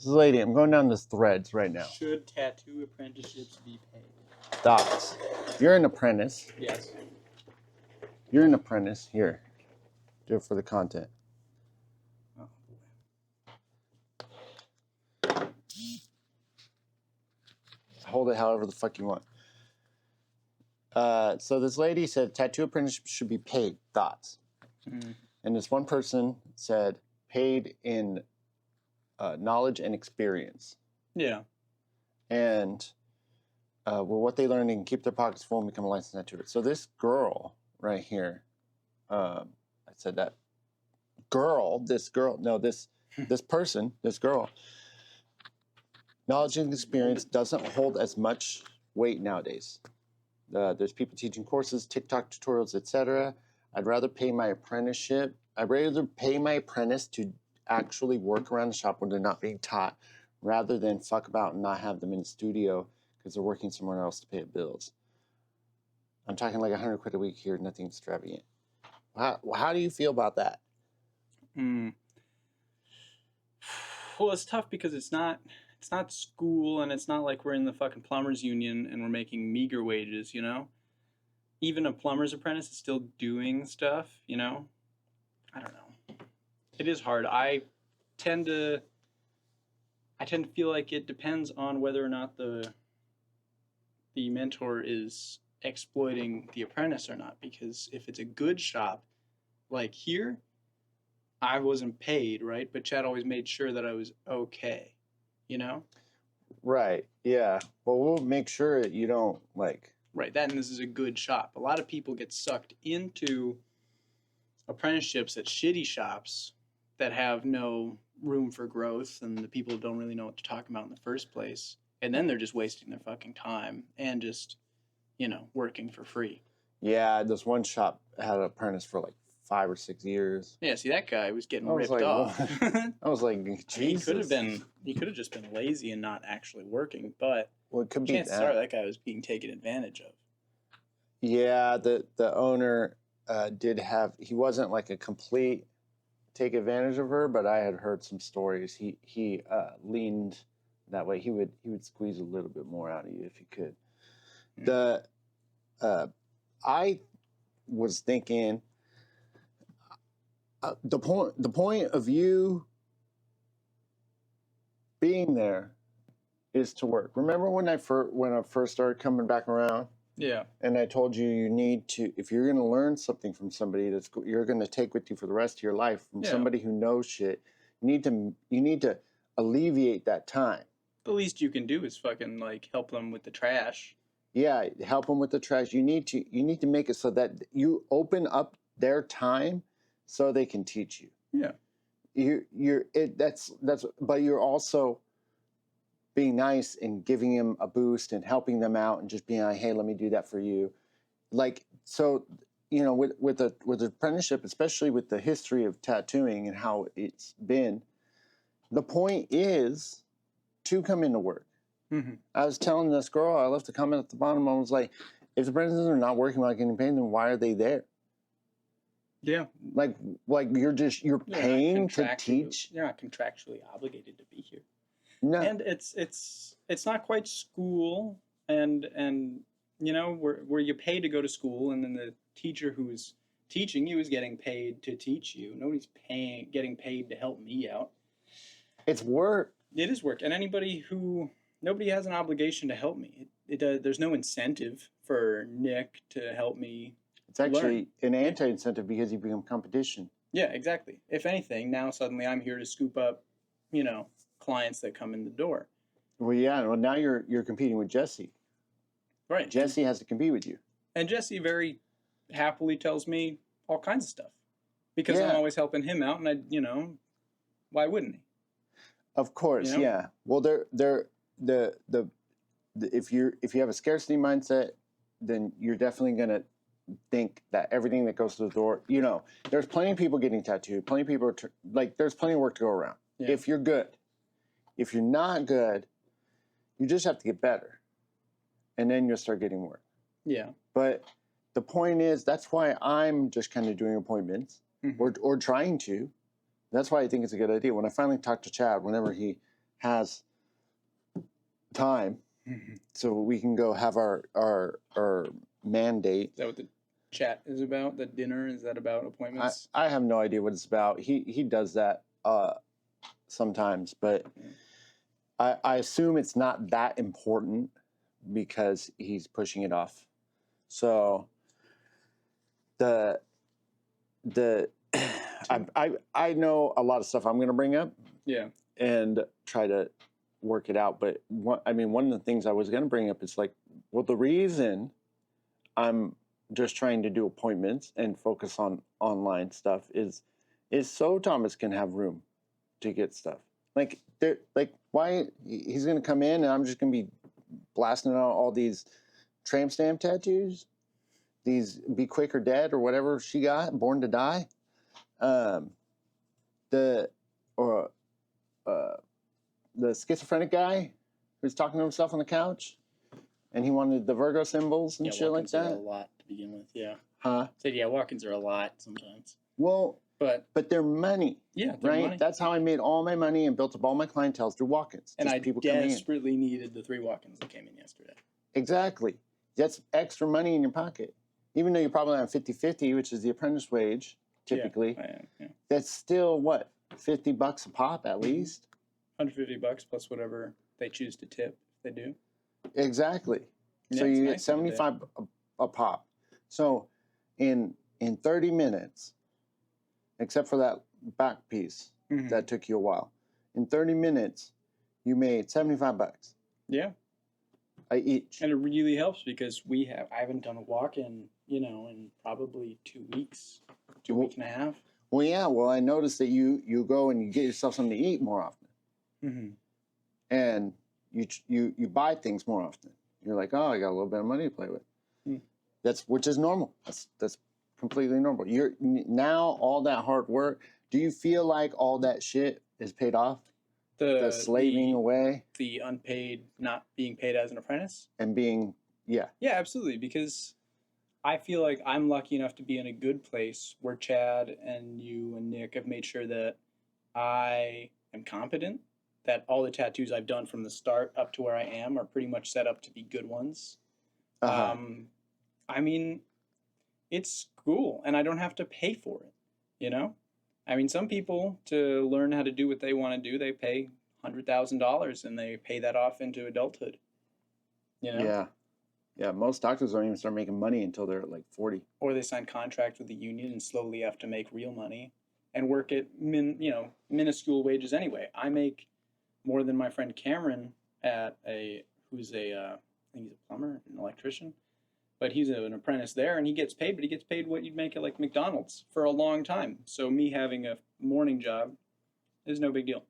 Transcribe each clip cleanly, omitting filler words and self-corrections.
This lady, I'm going down this threads right now. Should tattoo apprenticeships be paid? Thoughts. You're an apprentice. Yes. You're an apprentice. Here. Do it for the content. Oh, boy. Hold it however the fuck you want. So this lady said tattoo apprenticeships should be paid. Thoughts. And this one person said paid in knowledge and experience. Yeah. And what they learn, they can keep their pockets full and become a licensed tattooer. So this girl right here, I said that girl, this person, this girl, knowledge and experience doesn't hold as much weight nowadays. There's people teaching courses, TikTok tutorials, etc. I'd rather pay my apprenticeship. I'd rather pay my apprentice to actually work around the shop when they're not being taught, rather than fuck about and not have them in the studio because they're working somewhere else to pay bills. I'm talking like 100 quid a week here, nothing extravagant. How do you feel about that? Well, it's tough because it's not school, and it's not like we're in the fucking plumbers union and we're making meager wages, you know? Even a plumber's apprentice is still doing stuff, you know? I don't know. It is hard. I tend to feel like it depends on whether or not the mentor is exploiting the apprentice or not, because if it's a good shop, like here, I wasn't paid, right? But Chad always made sure that I was okay, you know? Right, yeah. Well, we'll make sure that you don't, like... Right, that and this is a good shop. A lot of people get sucked into apprenticeships at shitty shops that have no room for growth, and the people don't really know what to talk about in the first place. And then they're just wasting their fucking time and just, you know, working for free. Yeah, this one shop had an apprentice for like 5 or 6 years. Yeah, see, that guy was getting ripped off. I was like, Jesus. He could have just been lazy and not actually working, but well, it could be chances are that guy was being taken advantage of. Yeah, the owner did have, he wasn't like a complete take advantage of her, but I had heard some stories. He leaned that way. He would squeeze a little bit more out of you if he could. I was thinking the point of you being there is to work. Remember when I first started coming back around? Yeah. And I told you you need to, if you're going to learn something from somebody that's you're going to take with you for the rest of your life, from somebody who knows shit, you need to alleviate that time. The least you can do is fucking like help them with the trash. Yeah, help them with the trash. You need to make it so that you open up their time so they can teach you. Yeah. But you're also being nice and giving them a boost and helping them out and just being like, hey, let me do that for you. Like, so, you know, with apprenticeship, especially with the history of tattooing and how it's been, the point is to come into work. Mm-hmm. I was telling this girl, I left a comment at the bottom, I was like, if the apprentices are not working without getting paid, then why are they there? Yeah. Like you're paying to teach. You're not contractually obligated to be here. No. And it's not quite school, and you know, where you pay to go to school, and then the teacher who's teaching you is getting paid to teach you. Nobody's getting paid to help me out. It's work. It is work, and nobody has an obligation to help me. There's no incentive for Nick to help me. It's actually an anti-incentive because you become competition. Yeah, exactly. If anything, now suddenly I'm here to scoop up, you know, clients that come in the door. Well, yeah. Well, now you're competing with Jesse. Right. Jesse has to compete with you. And Jesse very happily tells me all kinds of stuff because I'm always helping him out, and why wouldn't he? Of course, you know? Yeah. Well, if you have a scarcity mindset, then you're definitely gonna think that everything that goes through the door, you know, there's plenty of people getting tattooed, plenty of people there's plenty of work to go around. Yeah. If you're good. If you're not good, you just have to get better, and then you'll start getting work. Yeah. But the point is, that's why I'm just kind of doing appointments, or trying to. That's why I think it's a good idea. When I finally talked to Chad, whenever he has time, so we can go have our mandate. Is that what the chat is about? The dinner, is that about appointments? I have no idea what it's about. He does that sometimes, but I assume it's not that important because he's pushing it off. So the I know a lot of stuff I'm going to bring up. Yeah. And try to work it out. But one of the things I was going to bring up is like, well, the reason I'm just trying to do appointments and focus on online stuff is so Thomas can have room to get stuff. Like, why he's going to come in and I'm just going to be blasting out all these tramp stamp tattoos, these Be Quick or Dead or whatever she got, Born to Die. The schizophrenic guy who's talking to himself on the couch, and he wanted the Virgo symbols and shit like that. Are a lot to begin with, yeah. Huh? So yeah, walk-ins are a lot sometimes. Well, but they're money. Yeah, they're right. Money. That's how I made all my money and built up all my clientele through walk-ins. And I desperately needed the 3 walk-ins that came in yesterday. Exactly. That's extra money in your pocket, even though you're probably on 50-50, which is the apprentice wage typically. Yeah, I am. Yeah. That's still what, $50 a pop at least. $150 plus whatever they choose to tip if they do. Exactly. Yeah, so you get 75 a pop. So in 30 minutes, except for that back piece that took you a while, in 30 minutes you made $75. Yeah. Each. And it really helps because I haven't done a walk-in, in probably 2 weeks, 2 weeks and a half. Well, yeah. Well, I noticed that you go and you get yourself something to eat more often. And you buy things more often. You're like, oh, I got a little bit of money to play with. Which is normal. That's completely normal. You're now all that hard work. Do you feel like all that shit is paid off? The slaving away, the unpaid, not being paid as an apprentice, and being yeah, absolutely. Because I feel like I'm lucky enough to be in a good place where Chad and you and Nick have made sure that I am competent. That all the tattoos I've done from the start up to where I am are pretty much set up to be good ones. I mean, it's cool, and I don't have to pay for it, I mean, some people, to learn how to do what they want to do, they pay $100,000, and they pay that off into adulthood, Yeah. Yeah, most doctors don't even start making money until they're like 40. Or they sign contracts with the union and slowly have to make real money and work at minuscule wages anyway. I make more than my friend Cameron who's I think he's a plumber, an electrician, but he's an apprentice there, and he gets paid, but he gets paid what you'd make at like McDonald's for a long time. So me having a morning job is no big deal.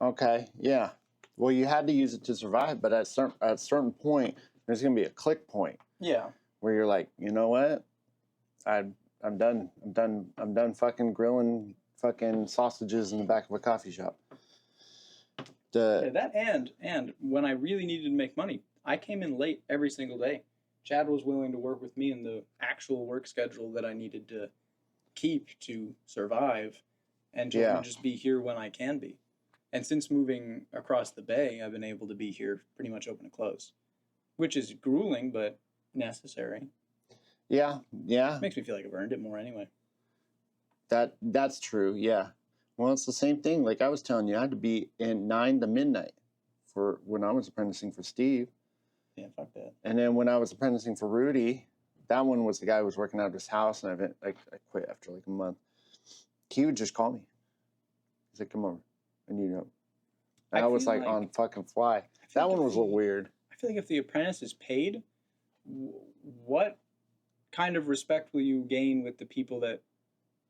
Okay, yeah. Well, you had to use it to survive, but at a certain point, there's going to be a click point. Yeah. Where you're like, you know what? I'm done fucking grilling fucking sausages in the back of a coffee shop. That and when I really needed to make money, I came in late every single day. Chad was willing to work with me in the actual work schedule that I needed to keep to survive, and to just be here when I can be. And since moving across the bay, I've been able to be here pretty much open and close, which is grueling but necessary. Yeah. Makes me feel like I've earned it more anyway. That's true. Yeah. Well, it's the same thing. Like I was telling you, I had to be in 9 to midnight for when I was apprenticing for Steve. Yeah, fuck that. And then when I was apprenticing for Rudy, that one was the guy who was working out of his house, and I quit after like a month. He would just call me. He's like, "Come over, I need help." And I was like on fucking fly. That one was a little weird. I feel like if the apprentice is paid, what kind of respect will you gain with the people that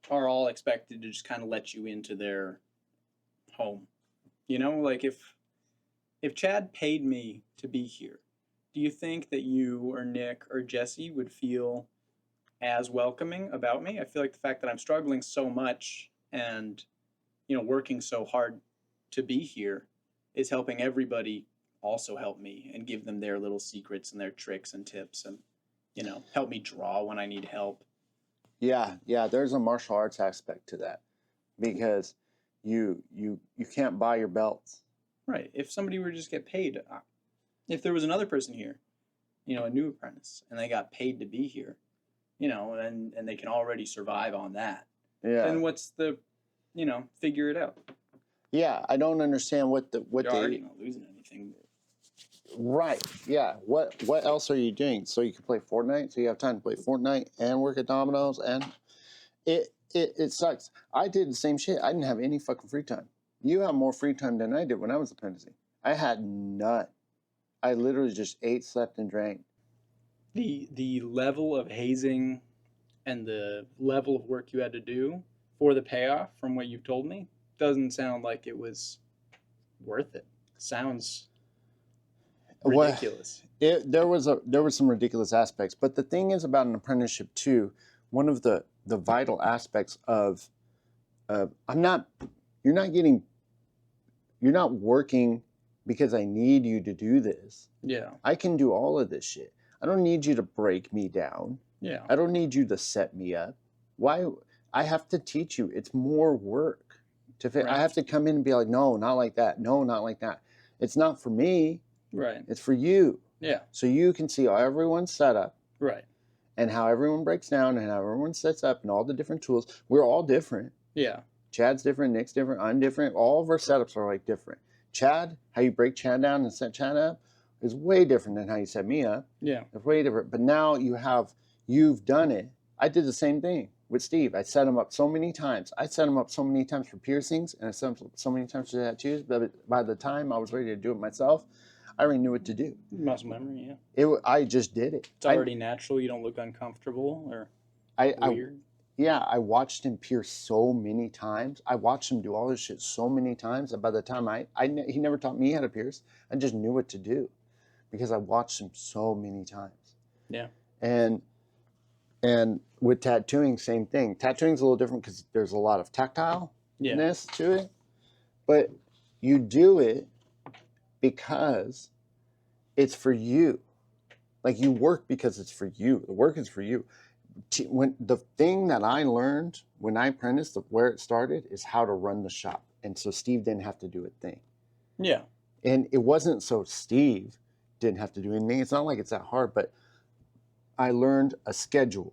are all expected to just kind of let you into their home? Like if Chad paid me to be here, do you think that you or Nick or Jesse would feel as welcoming about me? I feel like the fact that I'm struggling so much and, working so hard to be here is helping everybody also help me and give them their little secrets and their tricks and tips and, help me draw when I need help. Yeah. There's a martial arts aspect to that because you can't buy your belts. Right. If somebody were to just get paid, if there was another person here, a new apprentice, and they got paid to be here, and they can already survive on that, Yeah. then what's the, figure it out. Yeah, I don't understand what You're already not losing anything. Right. Yeah. What else are you doing? So you can play Fortnite. So you have time to play Fortnite and work at Domino's, and it sucks. I did the same shit. I didn't have any fucking free time. You have more free time than I did when I was apprenticing. I had none. I literally just ate, slept, and drank. The level of hazing and the level of work you had to do for the payoff, from what you've told me, doesn't sound like it was worth it. Sounds ridiculous. There were some ridiculous aspects, but the thing is about an apprenticeship too. One of the vital aspects of you're not working because I need you to do this. Yeah. I can do all of this shit. I don't need you to break me down. Yeah. I don't need you to set me up. Why? I have to teach you. It's more work to fit. Right. I have to come in and be like, no, not like that. No, not like that. It's not for me. Right. It's for you. Yeah. So you can see how everyone's set up. Right. And how everyone breaks down and how everyone sets up and all the different tools. We're all different. Yeah. Chad's different, Nick's different, I'm different. All of our setups are like different. Chad, how you break Chad down and set Chad up is way different than how you set me up. Yeah. It's way different. But now you've done it. I did the same thing with Steve. I set him up so many times. I set him up so many times for piercings and I set him up so many times for tattoos. But by the time I was ready to do it myself, I already knew what to do. Muscle memory, yeah. I just did it. It's already natural. You don't look uncomfortable or weird. I watched him pierce so many times. I watched him do all this shit so many times that by the time he never taught me how to pierce. I just knew what to do because I watched him so many times. Yeah. And with tattooing, same thing. Tattooing's a little different because there's a lot of tactileness to it. But you do it because it's for you. Like you work because it's for you. The work is for you. When the thing that I learned when I apprenticed, where it started, is how to run the shop. And so Steve didn't have to do a thing. Yeah. And it wasn't so Steve didn't have to do anything. It's not like it's that hard, but I learned a schedule.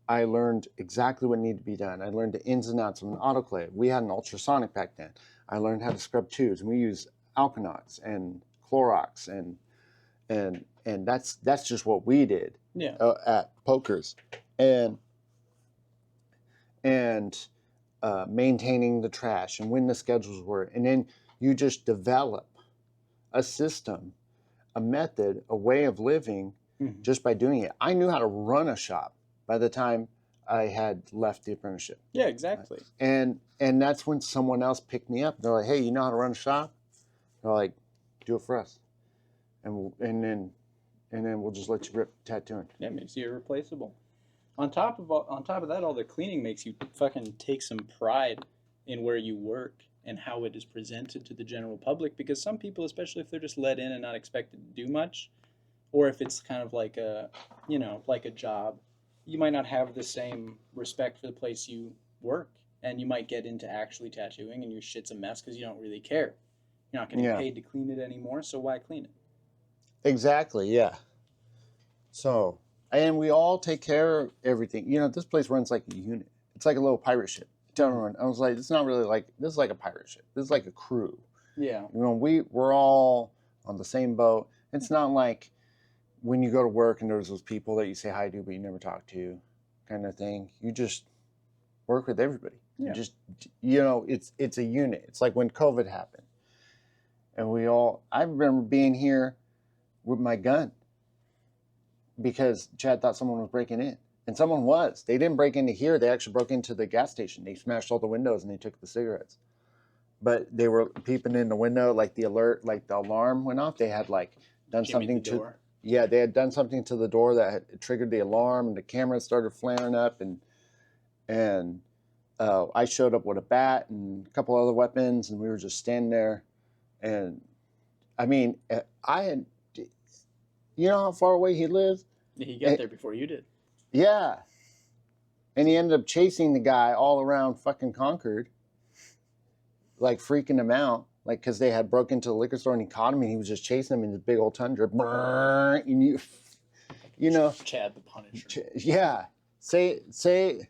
I learned exactly what needed to be done. I learned the ins and outs of an autoclave. We had an ultrasonic back then. I learned how to scrub tubes, and we used Alkanox and Clorox, and that's just what we did at Pokers. And maintaining the trash and when the schedules were. And then you just develop a system, a method, a way of living just by doing it. I knew how to run a shop by the time I had left the apprenticeship. Yeah, exactly. And that's when someone else picked me up. They're like, hey, you know how to run a shop? They're like, do it for us. And then we'll just let you rip tattooing. Yeah, it makes you irreplaceable. On top of that, all the cleaning makes you fucking take some pride in where you work and how it is presented to the general public. Because some people, especially if they're just let in and not expected to do much, or if it's kind of like a job, you might not have the same respect for the place you work, and you might get into actually tattooing, and your shit's a mess because you don't really care. You're not getting paid to clean it anymore, so why clean it? Exactly. Yeah. So. And we all take care of everything. This place runs like a unit. It's like a little pirate ship. I was like, it's not really like, this is like a pirate ship. This is like a crew. Yeah. We're all on the same boat. It's not like when you go to work and there's those people that you say hi to, but you never talk to kind of thing. You just work with everybody. Yeah. It's a unit. It's like when COVID happened. And I remember being here with my gun. Because Chad thought someone was breaking in. And someone was. They didn't break into here. They actually broke into the gas station. They smashed all the windows and they took the cigarettes. But they were peeping in the window, like the alarm went off. They had done something to the door. Yeah, they had done something to the door that had triggered the alarm, and the camera started flaring up. And I showed up with a bat and a couple other weapons, and we were just standing there. And I mean, you know how far away he lived? He got there before you did. Yeah. And he ended up chasing the guy all around fucking Concord, like freaking him out. like because they had broke into the liquor store and he caught him and he was just chasing them in this big old Tundra. Brrr, and you know, Chad the Punisher. yeah. Say,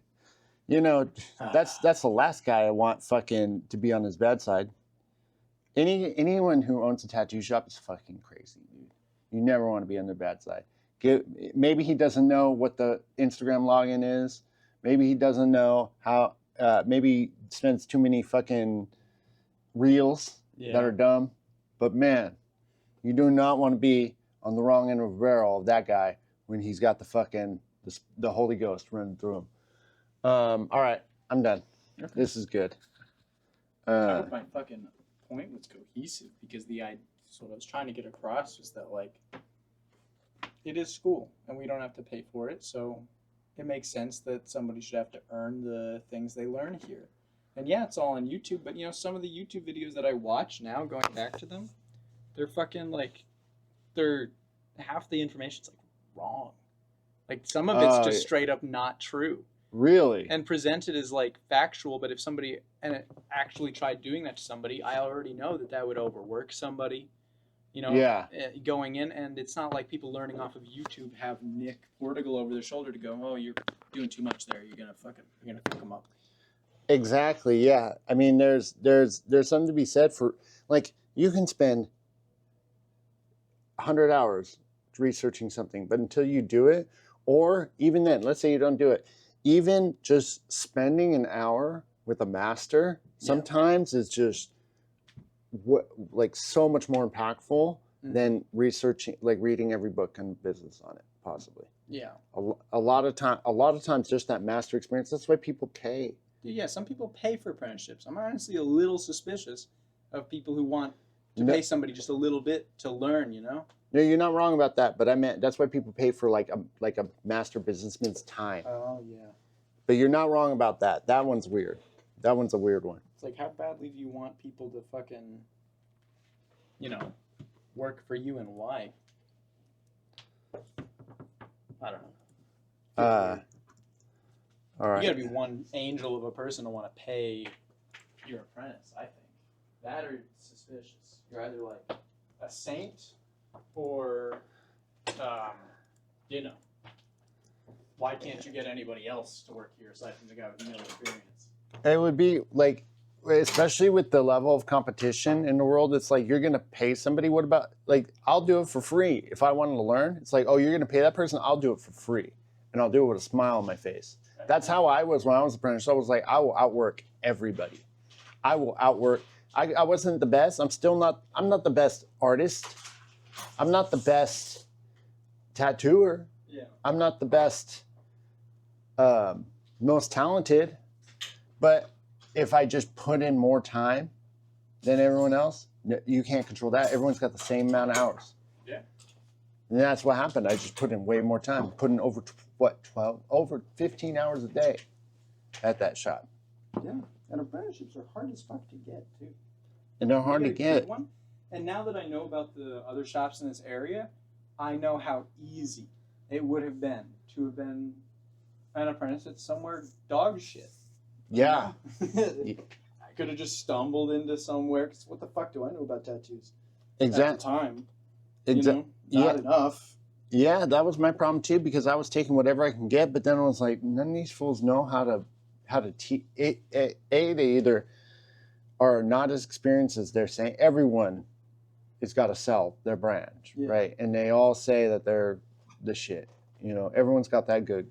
you know, that's the last guy I want fucking to be on his bad side. Anyone who owns a tattoo shop is fucking crazy, dude. You never want to be on their bad side. Maybe he doesn't know what the Instagram login is. Maybe he doesn't know how. Maybe he spends too many fucking reels that are dumb. But man, you do not want to be on the wrong end of the barrel of that guy when he's got the Holy Ghost running through him. All right, I'm done. Okay. This is good. I hope my fucking point was cohesive because what I was trying to get across was that like it is school and we don't have to pay for it, so it makes sense that somebody should have to earn the things they learn here. And yeah, it's all on YouTube, but you know, some of the YouTube videos that I watch now, going back to them, they're fucking like, they're half the information's like wrong. Like some of it's just straight up not true. Really? And presented as like factual, but if somebody actually tried doing that to somebody, I already know that would overwork somebody. You know, going in, and it's not like people learning off of YouTube have Nick Portugal over their shoulder to go, oh, you're doing too much there. You're gonna fuck them up. Exactly. Yeah. I mean, there's something to be said for like you can spend 100 hours researching something, but until you do it, or even then, let's say you don't do it, even just spending an hour with a master sometimes is just like so much more impactful than researching, like reading every book in business on it, possibly. Yeah. A lot of times, just that master experience. That's why people pay. Yeah, some people pay for apprenticeships. I'm honestly a little suspicious of people who want to pay somebody just a little bit to learn. You know. No, you're not wrong about that. But I meant that's why people pay for like a master businessman's time. Oh yeah. But you're not wrong about that. That one's weird. That one's a weird one. It's like, how badly do you want people to fucking, you know, work for you and why? I don't know. All right. You gotta be one angel of a person to want to pay your apprentice, I think. That or suspicious. You're either like a saint or, you know, why can't you get anybody else to work here aside from the guy with no experience? It would be like, especially with the level of competition in the world, it's like you're going to pay somebody. What about, like, I'll do it for free if I wanted to learn. It's like, oh, you're going to pay that person? I'll do it for free. And I'll do it with a smile on my face. That's how I was when I was an apprentice. I was like, I will outwork everybody. I will outwork. I wasn't the best. I'm not the best artist. I'm not the best tattooer. Yeah. I'm not the best, most talented. But if I just put in more time than everyone else, you can't control that. Everyone's got the same amount of hours. Yeah. And that's what happened. I just put in way more time. Put in over 15 hours a day at that shop. Yeah. And apprenticeships are hard as fuck to get, too. And they're hard to get. One. And now that I know about the other shops in this area, I know how easy it would have been to have been an apprentice at somewhere dog shit. Yeah. I could have just stumbled into somewhere. Cause what the fuck do I know about tattoos? Exactly. At the time. Exactly. Not enough. Yeah, that was my problem too because I was taking whatever I can get, but then I was like, none of these fools know how to teach. They either are not as experienced as they're saying. Everyone has got to sell their brand, right? And they all say that they're the shit. You know, everyone's got that good.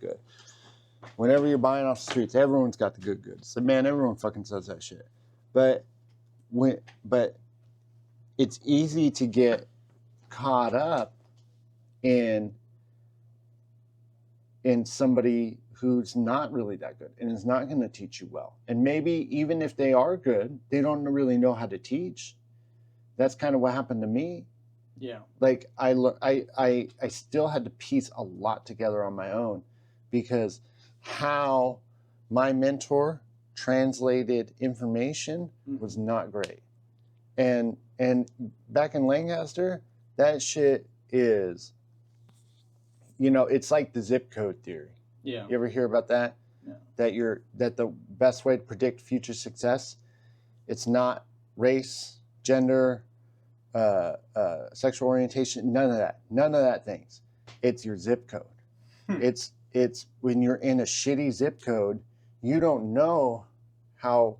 Whenever you're buying off the streets, everyone's got the good. So man, everyone fucking says that shit. But it's easy to get caught up in somebody who's not really that good and is not going to teach you well. And maybe even if they are good, they don't really know how to teach. That's kind of what happened to me. Yeah. Like I still had to piece a lot together on my own because how my mentor translated information was not great. And back in Lancaster, that shit is, you know, it's like the zip code theory. Yeah. You ever hear about that? No. That the best way to predict future success, it's not race, gender, sexual orientation, none of that things. It's your zip code. It's when you're in a shitty zip code, you don't know how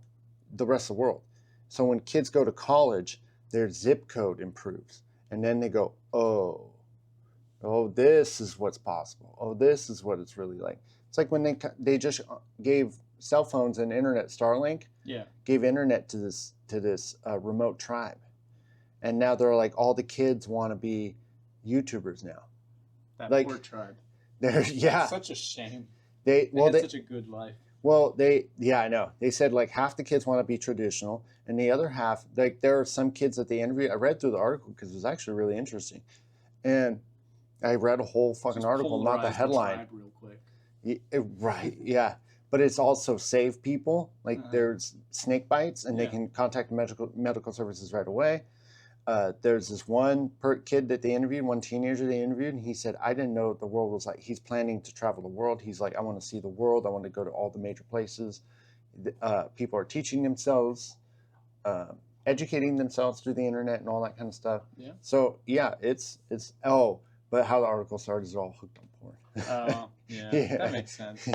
the rest of the world. So when kids go to college, their zip code improves, and then they go, oh, this is what's possible. Oh, this is what it's really like. It's like when they just gave cell phones and internet, Starlink. Yeah. Gave internet to this remote tribe, and now they're like all the kids want to be YouTubers now. That like, poor tribe. Yeah. It's such a shame. They had such a good life. Well, I know. They said like half the kids want to be traditional, and the other half, like there are some kids that they interviewed. I read through the article because it was actually really interesting, and I read a whole fucking article, not the headline. The tribe real quick. Right, yeah. But it's also save people. Like there's snake bites, and they can contact medical services right away. There's this one kid that they interviewed, one teenager they interviewed, and he said, I didn't know what the world was like. He's planning to travel the world. He's like, I want to see the world. I want to go to all the major places. People are teaching themselves, educating themselves through the internet and all that kind of stuff. Yeah. So, yeah, but how the article started is all hooked on porn. Oh, yeah, that makes sense.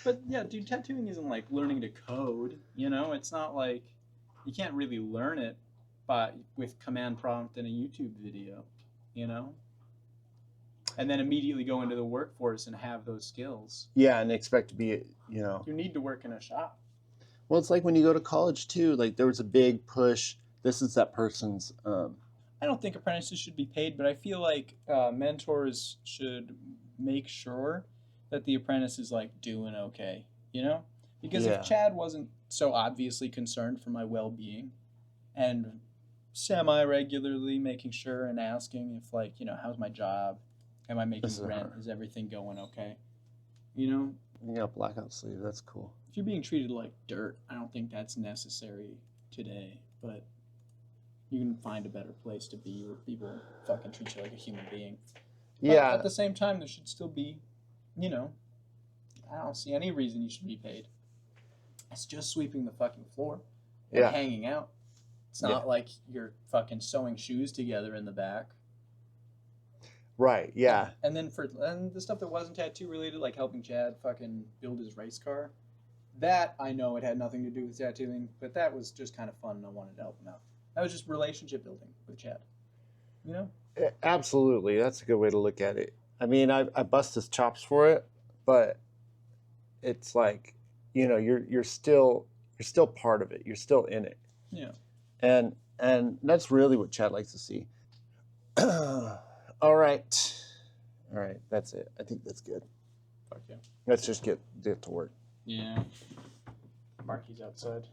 But yeah, dude, tattooing isn't like learning to code, It's not like, you can't really learn it with command prompt in a YouTube video, and then immediately go into the workforce and have those skills. Yeah, and expect to be, You need to work in a shop. Well, it's like when you go to college too. Like there was a big push. This is that person's. I don't think apprentices should be paid, but I feel like mentors should make sure that the apprentice is like doing okay, Because if Chad wasn't so obviously concerned for my well-being and semi-regularly making sure and asking if like, how's my job? Am I making rent? Is everything going okay? You got a blackout sleeve. That's cool. If you're being treated like dirt, I don't think that's necessary today, but you can find a better place to be where people fucking treat you like a human being. But at the same time, there should still be, I don't see any reason you should be paid. It's just sweeping the fucking floor and hanging out. It's not like you're fucking sewing shoes together in the back. Right, yeah. And then and the stuff that wasn't tattoo related, like helping Chad fucking build his race car, that I know it had nothing to do with tattooing, but that was just kind of fun and I wanted to help him out. That was just relationship building with Chad. Absolutely. That's a good way to look at it. I mean, I bust his chops for it, but it's like, you're still part of it. You're still in it. Yeah. And that's really what Chad likes to see. All right. That's it. I think that's good. Fuck yeah. Let's just get to work. Yeah. Marky's outside.